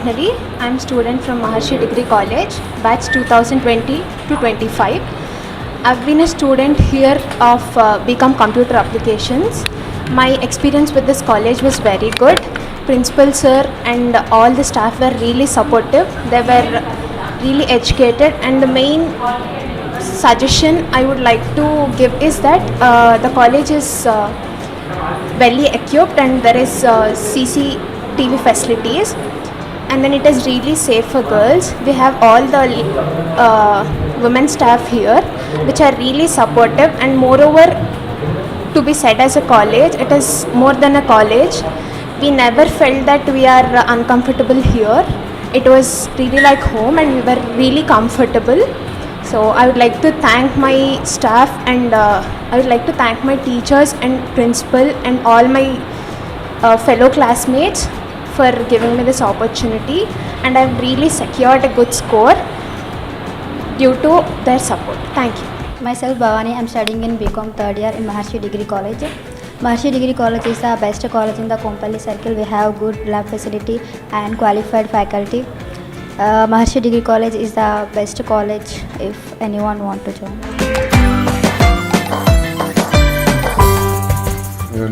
Vaishnavi. I'm a student from Maharshi Degree College, batch 2020 to 25. I've been a student here of BCom Computer Applications. My experience with this college was very good. Principal sir and all the staff were really supportive. They were really educated, and the main suggestion I would like to give is that the college is well equipped and there is CCTV facilities, and then it is really safe for girls. We have all the women staff here which are really supportive, and moreover, to be said as a college, it is more than a college. We never felt that we are uncomfortable here. It was really like home and we were really comfortable. So I would like to thank my staff, and I would like to thank my teachers and principal and all my fellow classmates for giving me this opportunity, and I've really secured a good score due to their support. Thank you. Myself Bhavani, I'm studying in BCom third year in Maharshi Degree College. Maharshi Degree College is the best college in the Kompally circle. We have good lab facility and qualified faculty. Maharshi Degree College is the best college if anyone want to join.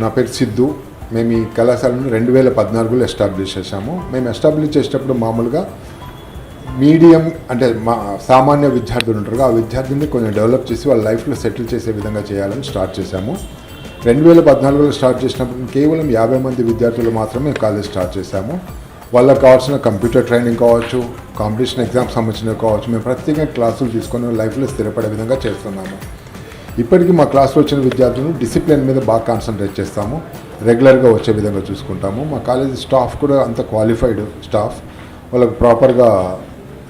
నా పేరు సిద్ధు. మేము ఈ కళాశాలను 2014లో establish చేశాము. మేము establish చేసేటప్పుడు మామూలుగా medium అంటే సామాన్య విద్యార్థులు ఉంటారు, ఆ విద్యార్థుల్ని కొంచెం డెవలప్ చేసి వాళ్ళ లైఫ్లో సెటిల్ చేసే విధంగా చేయాలని స్టార్ట్ చేశాము. 2014లో స్టార్ట్ చేసినప్పుడు కేవలం 50 మంది విద్యార్థులు మాత్రమే కాలేజ్ స్టార్ట్ చేశాము. వాళ్ళకి కావాల్సిన కంప్యూటర్ ట్రైనింగ్ కావచ్చు, కాంపిటీషన్ ఎగ్జామ్స్ సంబంధించినవి కావచ్చు, మేము ప్రత్యేకంగా క్లాసులు తీసుకొని లైఫ్లో స్థిరపడే విధంగా చేస్తున్నాము. ఇప్పటికీ మా క్లాస్లో వచ్చిన విద్యార్థులు డిసిప్లిన్ మీద బాగా కాన్సన్ట్రేట్ చేస్తాము, రెగ్యులర్గా వచ్చే విధంగా చూసుకుంటాము. మా కాలేజ్ స్టాఫ్ కూడా అంత క్వాలిఫైడ్ స్టాఫ్, వాళ్ళకు ప్రాపర్గా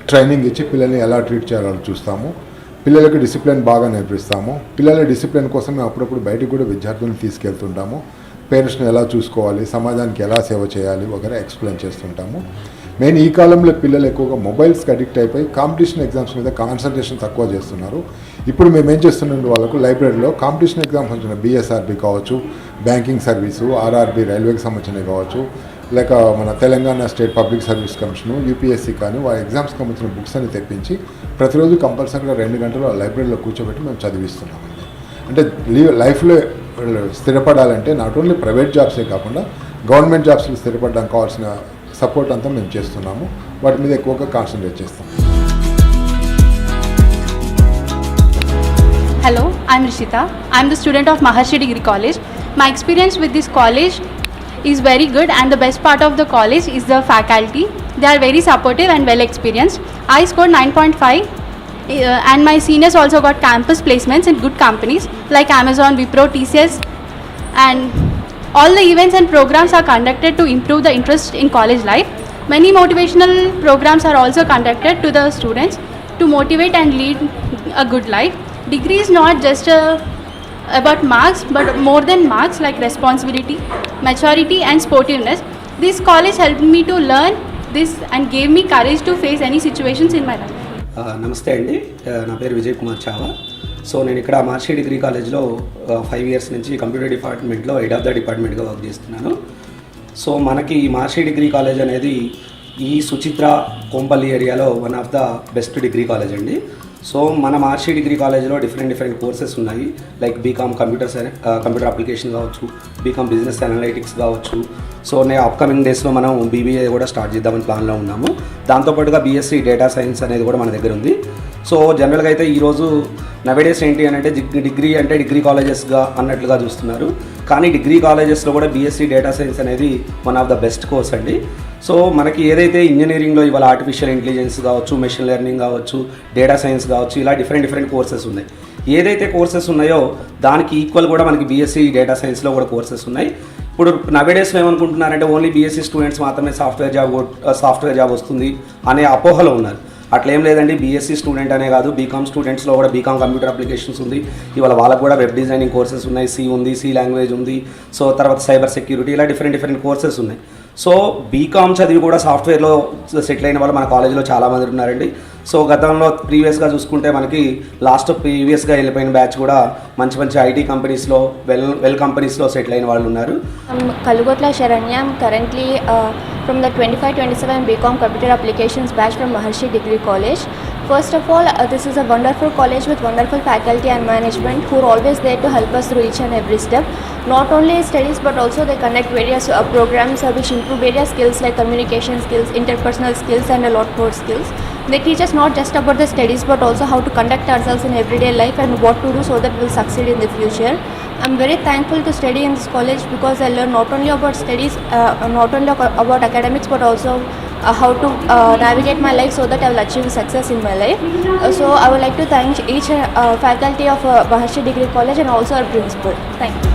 ట్రైనింగ్ ఇచ్చి పిల్లల్ని ఎలా ట్రీట్ చేయాలని చూస్తాము. పిల్లలకి డిసిప్లిన్ బాగా నేర్పిస్తాము. పిల్లల డిసిప్లిన్ కోసం మేము అప్పుడప్పుడు బయటకు కూడా విద్యార్థులను తీసుకెళ్తుంటాము. పేరెంట్స్ని ఎలా చూసుకోవాలి, సమాజానికి ఎలా సేవ చేయాలి వగైరా ఎక్స్ప్లెయిన్ చేస్తుంటాము. మెయిన్ ఈ కాలంలో పిల్లలు ఎక్కువగా మొబైల్స్కి అడిక్ట్ అయిపోయి కాంపిటీషన్ ఎగ్జామ్స్ మీద కాన్సన్ట్రేషన్ తక్కువ చేస్తున్నారు. ఇప్పుడు మేము ఏం చేస్తున్నాం, వాళ్ళకు లైబ్రరీలో కాంపిటీషన్ ఎగ్జామ్స్ సంబంధించిన BSRB కావచ్చు, బ్యాంకింగ్ సర్వీసు, RRB రైల్వేకి సంబంధించినవి కావచ్చు, లేక మన Telangana state public service commission, UPSC కానీ వాళ్ళ ఎగ్జామ్స్కి సంబంధించిన బుక్స్ అని తెప్పించి ప్రతిరోజు కంపల్సరీగా 2 గంటలు లైబ్రరీలో కూర్చోబెట్టి మేము చదివిస్తున్నామండి. అంటే లైఫ్లో స్థిరపడాలంటే నాట్ ఓన్లీ ప్రైవేట్ జాబ్సే కాకుండా గవర్నమెంట్ జాబ్స్లో స్థిరపడడానికి కావాల్సిన సపోర్ట్ అంతా మేము చేస్తున్నాము. వాటి మీద ఎక్కువగా కాన్సన్ట్రేట్ చేస్తాం. Hello, I'm Rishita. I'm the student of Maharshi Degree College. My experience with this college is very good, and the best part of the college is the faculty. They are very supportive and well experienced. I scored 9.5 and my seniors also got campus placements in good companies like Amazon, Wipro, TCS, and all the events and programs are conducted to improve the interest in college life. Many motivational programs are also conducted to the students to motivate and lead a good life. Degree is not just about marks, but more than marks, like responsibility, maturity and sportiveness. This college helped me to learn this and gave me courage to face any situations in my life. నమస్తే అండి, నా పేరు Vijay Kumar Chhaava. So నేను ఇక్కడ మహర్షి degree కాలేజ్లో 5 years నుంచి computer డిపార్ట్మెంట్లో head of the డిపార్ట్మెంట్గా work చేస్తున్నాను. సో మనకి మహర్షి డిగ్రీ కాలేజ్ అనేది ఈ సుచిత్ర కొంపల్లి ఏరియాలో one of the best degree college అండి. సో మన మహర్షి డిగ్రీ కాలేజ్లో డిఫరెంట్ కోర్సెస్ ఉన్నాయి. లైక్ బీకామ్ కంప్యూటర్ అప్లికేషన్ కావచ్చు, బీకామ్ బిజినెస్ అనలైటిక్స్ కావచ్చు. సో నేను అప్కమింగ్ డేస్లో మనం BBA కూడా స్టార్ట్ చేద్దామని ప్లాన్లో ఉన్నాము. దాంతోపాటుగా BSc డేటా సైన్స్ అనేది కూడా మన దగ్గర ఉంది. సో జనరల్గా అయితే ఈరోజు నవేడేస్ ఏంటి అని అంటే డిగ్రీ అంటే డిగ్రీ కాలేజెస్గా అన్నట్లుగా చూస్తున్నారు. కానీ డిగ్రీ కాలేజెస్లో కూడా BSc డేటా సైన్స్ అనేది one of the best course అండి. సో మనకి ఏదైతే ఇంజనీరింగ్లో ఇవాళ ఆర్టిఫిషియల్ ఇంటెలిజెన్స్ కావచ్చు, మెషిన్ లెర్నింగ్ కావచ్చు, డేటా సైన్స్ కావచ్చు, ఇలా డిఫరెంట్ కోర్సెస్ ఉన్నాయి. ఏదైతే కోర్సెస్ ఉన్నాయో దానికి ఈక్వల్ కూడా మనకి BSc డేటా సైన్స్లో కూడా కోర్సెస్ ఉన్నాయి. ఇప్పుడు నవేడేస్లో ఏమనుకుంటున్నారంటే ఓన్లీ BSc స్టూడెంట్స్ మాత్రమే సాఫ్ట్వేర్ జాబ్ వస్తుంది అనే అపోహలో ఉన్నారు. అట్లేం లేదండి. BSc స్టూడెంట్ అనే కాదు, బీకామ్ స్టూడెంట్స్లో కూడా బీకామ్ కంప్యూటర్ అప్లికేషన్స్ ఉంది. ఇవాళ వాళ్ళకు కూడా వెబ్ డిజైనింగ్ కోర్సెస్ ఉన్నాయి, C ఉంది, C లాంగ్వేజ్ ఉంది. సో తర్వాత సైబర్ సెక్యూరిటీ, ఇలా డిఫరెంట్ కోర్సెస్ ఉన్నాయి. సో బీకామ్ చదివి కూడా సాఫ్ట్వేర్లో సెటిల్ అయిన వాళ్ళు మన కాలేజీలో చాలామంది ఉన్నారండి. సో గతంలో ప్రీవియస్గా చూసుకుంటే మనకి ప్రీవియస్గా వెళ్ళిపోయిన బ్యాచ్ కూడా మంచి మంచి ఐటీ కంపెనీస్లో వెల్ కంపెనీస్లో సెటిల్ అయిన వాళ్ళు ఉన్నారు. Kalugotla Sharanya. I'm currently from the 25-27 BCom Computer Applications batch from Maharshi Degree College. First of all, this is a wonderful college with wonderful faculty and management who are always there to help us through each and every step. Not only studies but also they conduct various programs which improve various skills like communication skills, interpersonal skills and a lot more skills. They teach us not just about the studies but also how to conduct ourselves in everyday life and what to do so that we'll succeed in the future. I'm very thankful to study in this college because I learned not only about studies, not only about academics but also how to navigate my life so that I will achieve success in my life. So I would like to thank each faculty of Maharshi Degree College and also our principal. Thank you.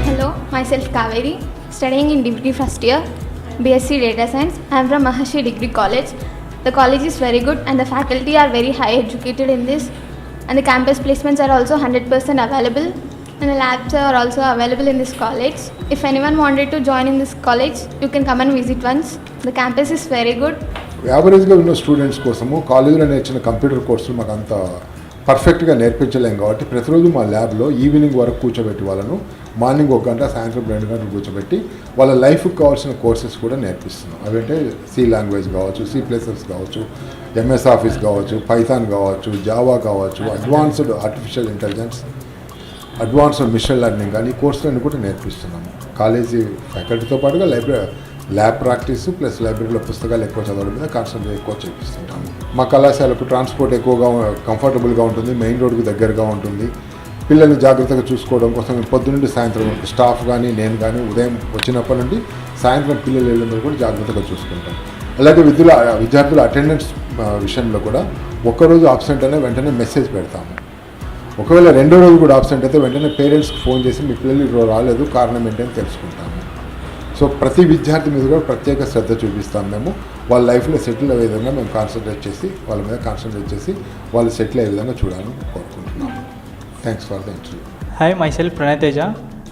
Hello, myself Kaveri, studying in degree first year, BSc Data Science. I am from Maharshi Degree College. The college is very good and the faculty are very high educated in this, and the campus placements are also 100% available, and the labs are also available in this college. If anyone wanted to join in this college, you can come and visit once. The campus is very good. యావరేజ్గా ఉన్న students కోసము కాలేజీలో నేర్చిన computer కోర్సులు మాకు అంత పర్ఫెక్ట్గా నేర్పించలేం కాబట్టి ప్రతిరోజు మా ల్యాబ్లో ఈవినింగ్ వరకు కూర్చోబెట్టి వాళ్ళను మార్నింగ్ 1 గంట సాయంత్రం 2 గంటలు కూర్చోబెట్టి వాళ్ళ లైఫ్కి కావాల్సిన కోర్సెస్ కూడా నేర్పిస్తున్నాం. అవంటే సి లాంగ్వేజ్ కావచ్చు, C++ కావచ్చు, MS ఆఫీస్ కావచ్చు, పైథాన్ కావచ్చు, జావా కావచ్చు, advanced artificial intelligence, advanced machine learning కానీ ఈ కోర్సులన్నీ కూడా నేర్పిస్తున్నాము. కాలేజీ ఫ్యాకల్టీతో పాటుగా ల్యాబ్ ప్రాక్టీస్ ప్లస్ లైబ్రరీలో పుస్తకాలు ఎక్కువ చదవడం మీద కాన్సన్ట్రేట్ ఎక్కువ చేపిస్తుంటాము. మా కళాశాలకు ట్రాన్స్పోర్ట్ ఎక్కువగా కంఫర్టబుల్గా ఉంటుంది, మెయిన్ రోడ్కి దగ్గరగా ఉంటుంది. పిల్లల్ని జాగ్రత్తగా చూసుకోవడం కోసం పొద్దునుండి సాయంత్రం వరకు స్టాఫ్ కానీ నేను కానీ ఉదయం వచ్చినప్పటి నుండి సాయంత్రం పిల్లలు వెళ్ళిన కూడా జాగ్రత్తగా చూసుకుంటాం. అలాగే విద్యార్థుల అటెండెన్స్ విషయంలో కూడా ఒక్కరోజు ఆబ్సెంట్ అనే వెంటనే మెసేజ్ పెడతాము. ఒకవేళ 2వ రోజు కూడా ఆబ్సెంట్ అయితే వెంటనే పేరెంట్స్కి ఫోన్ చేసి మీ పిల్లలు ఈరోజు రాలేదు, కారణం ఏంటని తెలుసుకుంటాము. సో ప్రతి విద్యార్థి మీద కూడా ప్రత్యేక శ్రద్ధ చూపిస్తాం మేము. వాళ్ళ లైఫ్లో సెటిల్ అయ్యే విధంగా మేము వాళ్ళ మీద కాన్సన్ట్రేట్ చేసి వాళ్ళు సెటిల్ అయ్యే విధంగా చూడాలని కోరుకుంటున్నాము. Thanks for the interview. Hi, myself Pranay Teja.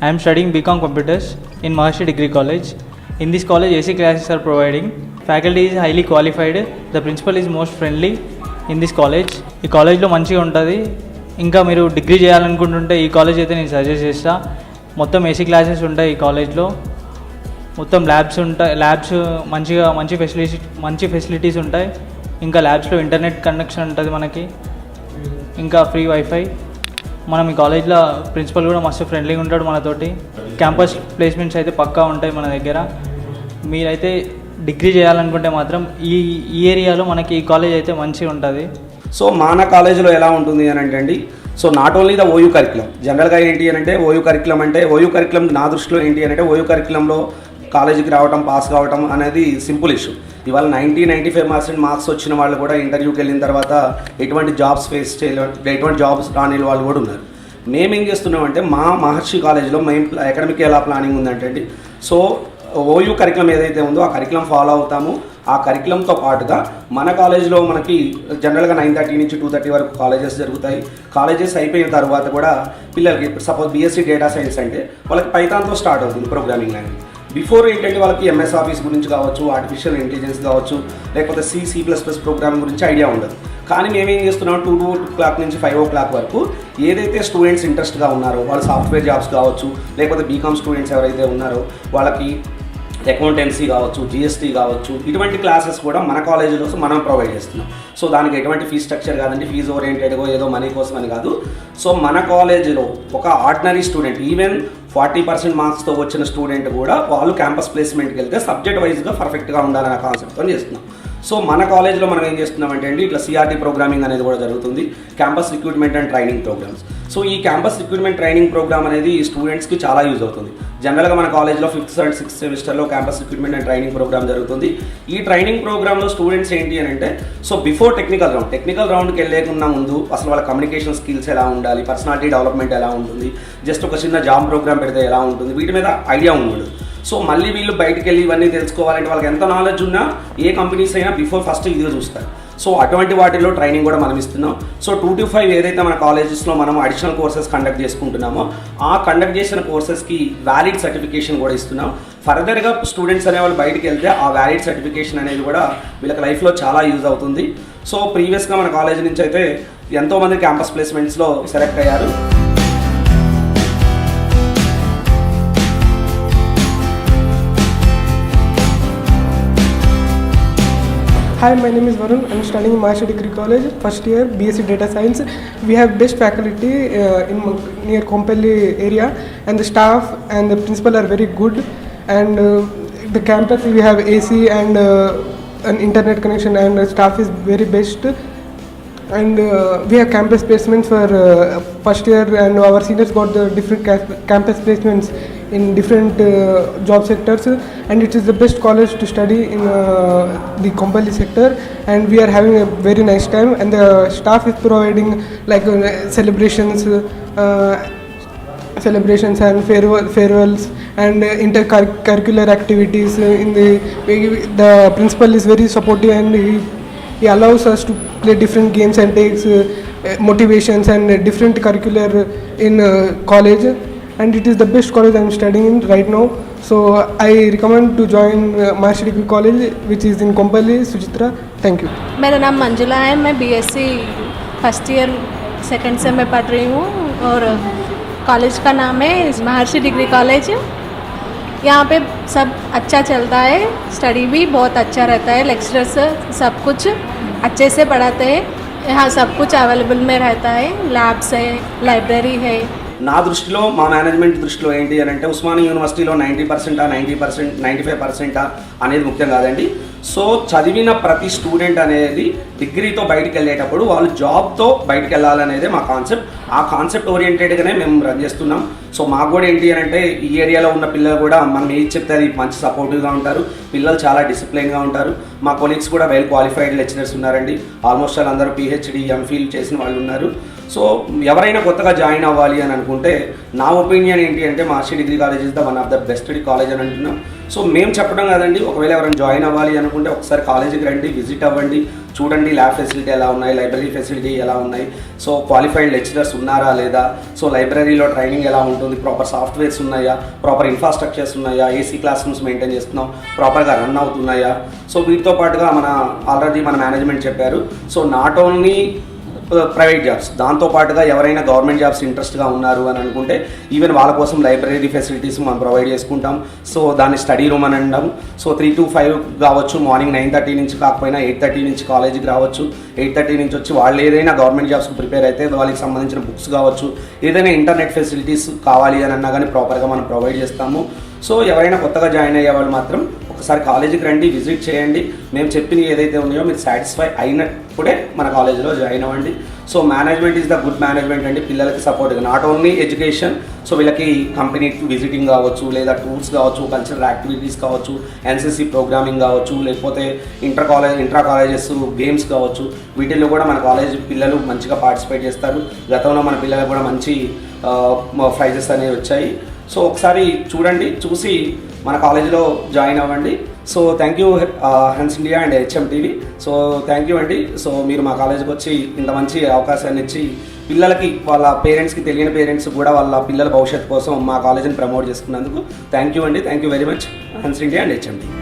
I am studying BCom Computers in Maharshi Degree College. In this college, AC classes are providing. Faculty is highly qualified. The principal is most friendly in this college. ఈ కాలేజ్లో మంచిగా ఉంటుంది. ఇంకా మీరు degree చేయాలనుకుంటుంటే ఈ college అయితే నేను suggest చేస్తా. మొత్తం ఏసీ క్లాసెస్ ఉంటాయి ఈ కాలేజ్లో. మొత్తం ల్యాబ్స్ మంచి ఫెసిలిటీస్ ఉంటాయి. ఇంకా ల్యాబ్స్లో ఇంటర్నెట్ కనెక్షన్ ఉంటుంది మనకి, ఇంకా ఫ్రీ వైఫై. మనం ఈ కాలేజ్లో ప్రిన్సిపల్ కూడా మస్తు ఫ్రెండ్లీగా ఉంటాడు మనతోటి. క్యాంపస్ ప్లేస్మెంట్స్ అయితే పక్కా ఉంటాయి మన దగ్గర. మీరైతే డిగ్రీ చేయాలనుకుంటే మాత్రం ఈ ఏరియాలో మనకి ఈ కాలేజ్ అయితే మంచిగా ఉంటుంది. సో మన కాలేజీలో ఎలా ఉంటుంది అని అంటే so not only the OU curriculum. జనరల్గా ఏంటి అని అంటే ఓయూ కరికులం నా దృష్టిలో ఏంటి అంటే ఓయూ కరికులంలో కాలేజీకి రావడం, పాస్ కావడం అనేది సింపుల్ ఇష్యూ. ఇవాళ 95% మార్క్స్ వచ్చిన వాళ్ళు కూడా ఇంటర్వ్యూకి వెళ్ళిన తర్వాత ఎటువంటి జాబ్స్ ఎటువంటి జాబ్స్ రాని వాళ్ళు కూడా ఉన్నారు. మేమేం చేస్తున్నామంటే మా మహర్షి కాలేజీలో అకాడమిక్ ఎలా ప్లానింగ్ ఉందంటే సో ఓయూ కరికులం ఏదైతే ఉందో ఆ కరికులం ఫాలో అవుతాము. ఆ కరికులంతో పాటుగా మన కాలేజీలో మనకి జనరల్గా 9:30 నుంచి 2:30 వరకు కాలేజెస్ జరుగుతాయి. కాలేజెస్ అయిపోయిన తర్వాత కూడా పిల్లలకి సపోజ్ BSc డేటా సైన్స్ అంటే వాళ్ళకి పైథాన్తో స్టార్ట్ అవుతుంది ప్రోగ్రామింగ్ లాంగ్వేజ్. బిఫోర్ ఏంటంటే వాళ్ళకి MS ఆఫీస్ గురించి కావచ్చు, ఆర్టిఫిషియల్ ఇంటెలిజెన్స్ కావచ్చు, లేకపోతే C++ ప్రోగ్రామింగ్ గురించి ఐడియా ఉండదు. కానీ మేమేం చేస్తున్నాం 2 o'clock నుంచి 5 o'clock వరకు ఏదైతే స్టూడెంట్స్ ఇంట్రెస్ట్గా ఉన్నారో వాళ్ళు సాఫ్ట్వేర్ జాబ్స్ కావచ్చు, లేకపోతే BCom స్టూడెంట్స్ ఎవరైతే ఉన్నారో వాళ్ళకి అకౌంటెన్సీ కావచ్చు, GST కావచ్చు, ఇటువంటి క్లాసెస్ కూడా మన కాలేజీలో మనం ప్రొవైడ్ చేస్తున్నాం. సో దానికి ఎటువంటి ఫీ స్ట్రక్చర్ కాదండి, ఫీజు ఓరియంటెడ్గా ఏదో మనీ కోసం అని కాదు. సో మన కాలేజీలో ఒక ఆర్డినరీ స్టూడెంట్ ఈవెన్ 40% మార్క్స్తో వచ్చిన స్టూడెంట్ కూడా వాళ్ళు క్యాంపస్ ప్లేస్మెంట్కి వెళ్తే సబ్జెక్ట్ వైజ్గా పర్ఫెక్ట్గా ఉండాలనే కాన్సెప్ట్తో చేస్తున్నాం. సో మన కాలేజ్లో మనం ఏం చేస్తున్నామంటే అండి ఇట్లా CRT ప్రోగ్రామింగ్ అనేది కూడా జరుగుతుంది, campus recruitment and training programs. So ఈ క్యాంపస్ రిక్రూట్మెంట్ ట్రైనింగ్ ప్రోగ్రామ్ అనేది స్టూడెంట్స్కి చాలా యూజ్ అవుతుంది. జనరల్గా మన కాలేజ్లో 5th and 6th సెమిస్టర్లో campus recruitment and training program జరుగుతుంది. ఈ ట్రైనింగ్ ప్రోగ్రామ్లో స్టూడెంట్స్ ఏంటి అని అంటే సో బిఫోర్ టెక్నికల్ రౌండ్కి వెళ్ళేకున్నా ముందు అసలు వాళ్ళ కమ్యూనికేషన్ స్కిల్స్ ఎలా ఉండాలి, పర్సనాలిటీ డెవలప్మెంట్ ఎలా ఉంటుంది, జస్ట్ ఒక చిన్న జాబ్ ప్రోగ్రామ్ పెడితే ఎలా ఉంటుంది, వీటి మీద ఐడియా ఉండదు. సో మళ్ళీ వీళ్ళు బయటకు వెళ్ళి ఇవన్నీ తెలుసుకోవాలంటే వాళ్ళకి ఎంత నాలెడ్జ్ ఉన్నా ఏ కంపెనీస్ అయినా బిఫోర్ ఫస్ట్ ఇదిగా చూస్తారు. సో అటువంటి వాటిలో ట్రైనింగ్ కూడా మనం ఇస్తున్నాం. సో 2 to 5 ఏదైతే మన కాలేజెస్లో మనం అడిషనల్ కోర్సెస్ కండక్ట్ చేసుకుంటున్నామో ఆ కండక్ట్ చేసిన కోర్సెస్కి వ్యాలిడ్ సర్టిఫికేషన్ కూడా ఇస్తున్నాం. ఫర్దర్గా స్టూడెంట్స్ అనేవాళ్ళు బయటికి వెళ్తే ఆ వ్యాలిడ్ సర్టిఫికేషన్ అనేది కూడా వీళ్ళకి లైఫ్లో చాలా యూజ్ అవుతుంది. సో ప్రీవియస్గా మన కాలేజ్ నుంచి అయితే ఎంతోమంది క్యాంపస్ ప్లేస్మెంట్స్లో సెలెక్ట్ అయ్యారు. Hi, my name is Varun. I'm studying in Maharshi Degree College, first year, BSc Data Science. We have best faculty near Kompally area, and the staff and the principal are very good. And the campus, we have AC and an internet connection, and the staff is very best. And we have campus placements for first year, and our seniors got the different campus placements in different job sectors, and it is the best college to study in the Kompally sector, and we are having a very nice time, and the staff is providing like celebrations and farewells and intercurricular activities. The principal is very supportive, and he allows us to play different games and takes motivations and different curricular in college, and it is the best college I am studying in right now. So I recommend to join Maharshi Degree College, which is in Kompally, Suchitra. Thank you. मेरा नाम मंजुला है. मैं BSc first year second same में पढ़ रही हूँ और college का नाम है महर्षि डिग्री कॉलेज. यहाँ पे सब अच्छा चलता है, स्टडी भी बहुत अच्छा रहता है, लेक्चरर्स सब कुछ अच्छे से पढ़ाते हैं. यहाँ सब कुछ अवेलेबल में रहता है, लैब्स है, लाइब्रेरी है. నా దృష్టిలో, మా మేనేజ్మెంట్ దృష్టిలో ఏంటి అని అంటే ఉస్మానియా యూనివర్సిటీలో 90%, 90%, 95% అనేది ముఖ్యం కాదండి. సో చదివిన ప్రతి స్టూడెంట్ అనేది డిగ్రీతో బయటికి వెళ్ళేటప్పుడు వాళ్ళు జాబ్తో బయటికి వెళ్ళాలనేదే మా కాన్సెప్ట్. ఆ కాన్సెప్ట్ ఓరియంటెడ్గానే మేము రన్ చేస్తున్నాం. సో మాకు కూడా ఏంటి అని అంటే ఈ ఏరియాలో ఉన్న పిల్లలు కూడా మనం ఏది చెప్తే అది మంచి సపోర్టివ్గా ఉంటారు, పిల్లలు చాలా డిసిప్లైన్గా ఉంటారు. మా కొలీగ్స్ కూడా వెల్ క్వాలిఫైడ్ లెక్చరర్స్ ఉన్నారండి. ఆల్మోస్ట్ వాళ్ళందరూ పిహెచ్డి, ఎంఫిల్ చేసిన వాళ్ళు ఉన్నారు. సో ఎవరైనా కొత్తగా జాయిన్ అవ్వాలి అని అనుకుంటే నా ఒపీనియన్ ఏంటి అంటే Maharshi degree college is the one of the best college అని అంటున్నాం. సో మేము చెప్పడం కాదండి, ఒకవేళ ఎవరైనా జాయిన్ అవ్వాలి అనుకుంటే ఒకసారి కాలేజీకి రండి, విజిట్ అవ్వండి, చూడండి ల్యాబ్ ఫెసిలిటీ ఎలా ఉన్నాయి, లైబ్రరీ ఫెసిలిటీ ఎలా ఉన్నాయి, సో క్వాలిఫైడ్ లెక్చరర్స్ ఉన్నారా లేదా, సో లైబ్రరీలో ట్రైనింగ్ ఎలా ఉంటుంది, ప్రాపర్ సాఫ్ట్వేర్స్ ఉన్నాయా, ప్రాపర్ ఇన్ఫ్రాస్ట్రక్చర్స్ ఉన్నాయా, ఏసీ క్లాస్ రూమ్స్ మెయింటైన్ చేస్తున్నాం, ప్రాపర్గా రన్ అవుతున్నాయా. సో వీటితో పాటుగా ఆల్రెడీ మన మేనేజ్మెంట్ చెప్పారు. So not only private jobs, దాంతోపాటుగా ఎవరైనా గవర్నమెంట్ జాబ్స్ ఇంట్రెస్ట్గా ఉన్నారు అని అనుకుంటే ఈవెన్ వాళ్ళ కోసం లైబ్రరీ ఫెసిలిటీస్ మనం ప్రొవైడ్ చేసుకుంటాం. సో దాన్ని స్టడీ రూమ్ అని అంటాం. సో 3 to 5 కావచ్చు, మార్నింగ్ 9:30 నుంచి కాకపోయినా 8:30 నుంచి కాలేజీకి రావచ్చు. 8:30 నుంచి వచ్చి వాళ్ళు ఏదైనా గవర్నమెంట్ జాబ్స్కి ప్రిపేర్ అయితే వాళ్ళకి సంబంధించిన బుక్స్ కావచ్చు, ఏదైనా ఇంటర్నెట్ ఫెసిలిటీస్ కావాలి అని అన్నా కానీ ప్రాపర్గా మనం ప్రొవైడ్ చేస్తాము. సో ఎవరైనా కొత్తగా జాయిన్ అయ్యే వాళ్ళు మాత్రం ఒకసారి కాలేజీకి రండి, విజిట్ చేయండి. మేము చెప్పినవి ఏదైతే ఉన్నాయో మీరు సాటిస్ఫై అయినప్పుడే మన కాలేజీలో జాయిన్ అవ్వండి. So management is the good management అండి, పిల్లలకి సపోర్ట్గా నాట్ ఓన్లీ ఎడ్యుకేషన్. సో వీళ్ళకి కంపెనీ విజిటింగ్ కావచ్చు, లేదా టూర్స్ కావచ్చు, కల్చరల్ యాక్టివిటీస్ కావచ్చు, ఎన్సీసీ ప్రోగ్రామింగ్ కావచ్చు, లేకపోతే ఇంట్రా కాలేజెస్ గేమ్స్ కావచ్చు, వీటిల్లో కూడా మన కాలేజ్ పిల్లలు మంచిగా పార్టిసిపేట్ చేస్తారు. గతంలో మన పిల్లలకు కూడా మంచి ప్రైజెస్ అనేవి వచ్చాయి. సో ఒకసారి చూడండి, చూసి మన కాలేజీలో జాయిన్ అవ్వండి. So thank you hence India and HMTV. So thank you అండి. సో మీరు మా కాలేజీకి వచ్చి ఇంత మంచి అవకాశాన్ని ఇచ్చి పిల్లలకి, వాళ్ళ పేరెంట్స్కి, తెలియని పేరెంట్స్ కూడా వాళ్ళ పిల్లల భవిష్యత్తు కోసం మా కాలేజీని ప్రమోట్ చేసుకున్నందుకు థ్యాంక్ యూ అండి. Thank you very much hence India and HMTV.